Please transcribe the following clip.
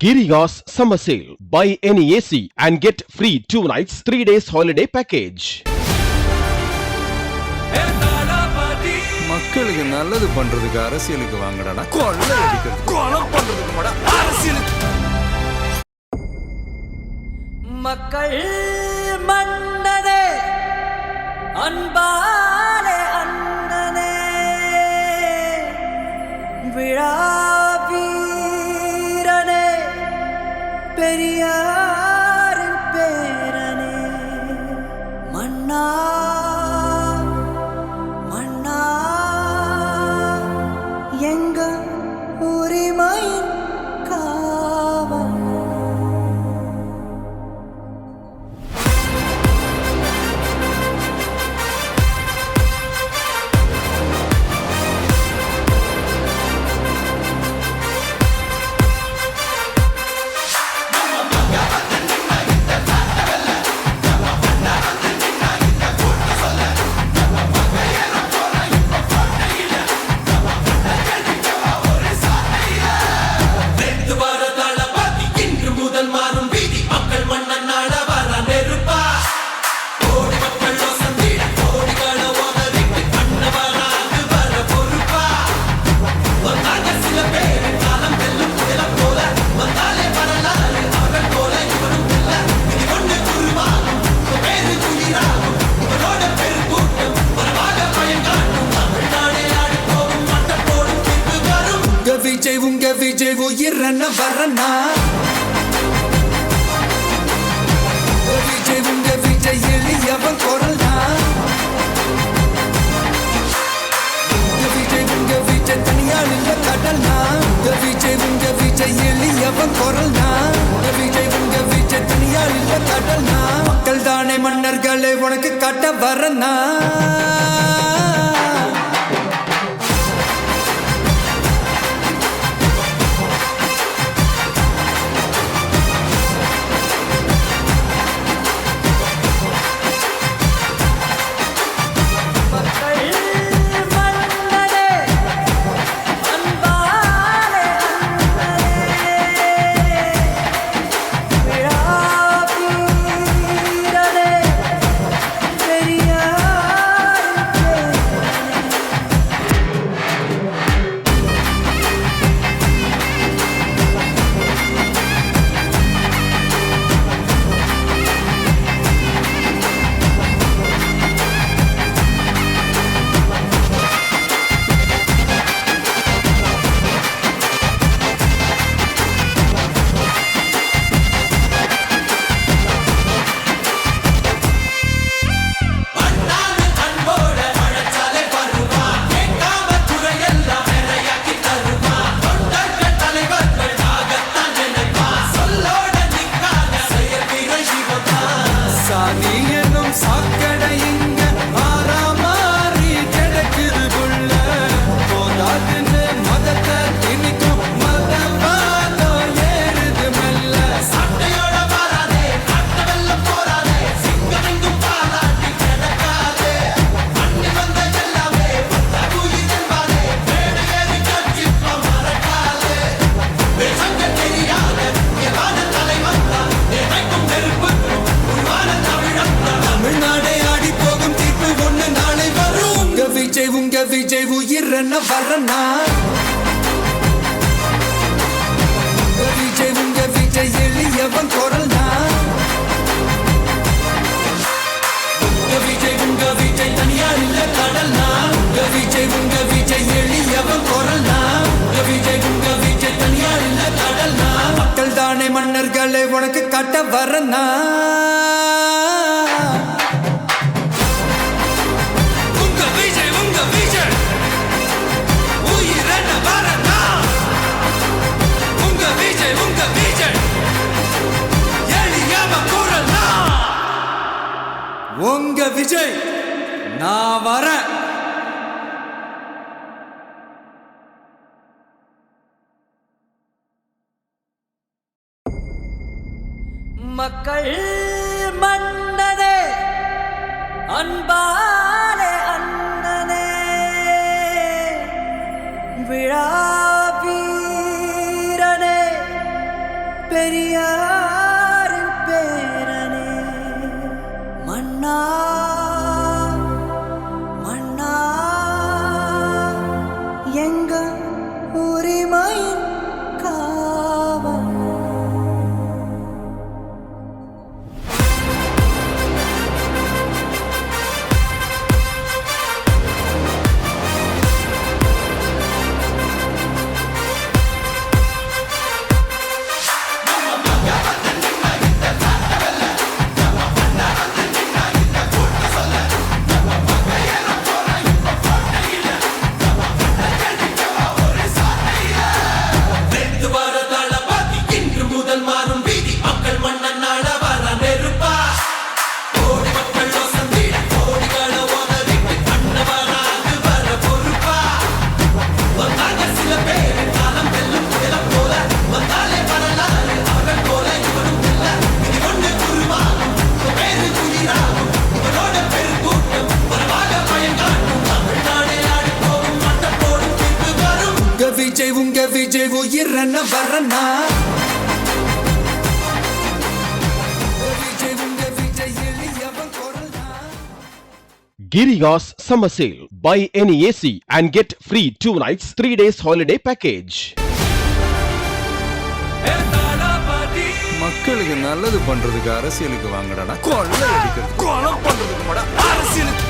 Giriga's summer sale. Buy any AC and get free 2 nights, 3 days holiday package. மக்களுக்கு நல்லது பண்றதுக்கு அரசியலுக்கு வாங்கடா, கொள்ளை அடிக்கிறது கொலை பண்றதுக்கு மாடா அரசியலுக்கு. மக்கள் மன்னனே அன்பாலே அண்ணனே விழா வீரனே பெரியாரின் பேரனே மன்னா மன்னா எங்க உரிமையின் காவல். உங்க விஜய் உயிரன வரனா விஜய் உங்க விஜய் எளியவன் குரல்னா விஜய் உங்க விஜய் தனியால் இல்ல கடல்னா விஜய் உங்க விஜய் எளியவன் குரல்னா விஜய் உங்க விஜய் தனியால் இல்ல கடல்னா மக்கள் தானே மன்னர்களே உனக்கு காட்ட வரனா விஜய் உயிரன வரனா விஜய் உங்க விஜய் எளியவன் குரல்னா விஜய் உங்க விஜய் தனியார் இல்ல கடல்னா விஜய் உங்க விஜய் எளியவன் குரல்னா விஜய் உங்க விஜய் தனியார் இல்ல கடல்னா மக்கள் தானே மன்னர்களே உனக்கு காட்ட வரனா உங்க விஜய் நான் வரேன். மக்கள் மன்னனே அன்பாலே அண்ணனே விழா வீரனே உயிரன வரனா விஜய் உங்க விஜய் எளியவன் குரல்னா Giriga's summer sale. Buy any AC and get free 2 nights 3 days holiday package. மக்களுக்கு நல்லது பண்றதுக்கு அரசியலுக்கு வாங்கடா கொள்ளை அடிக்கிறது கொலை பண்றதுக்கு அரசியலுக்கு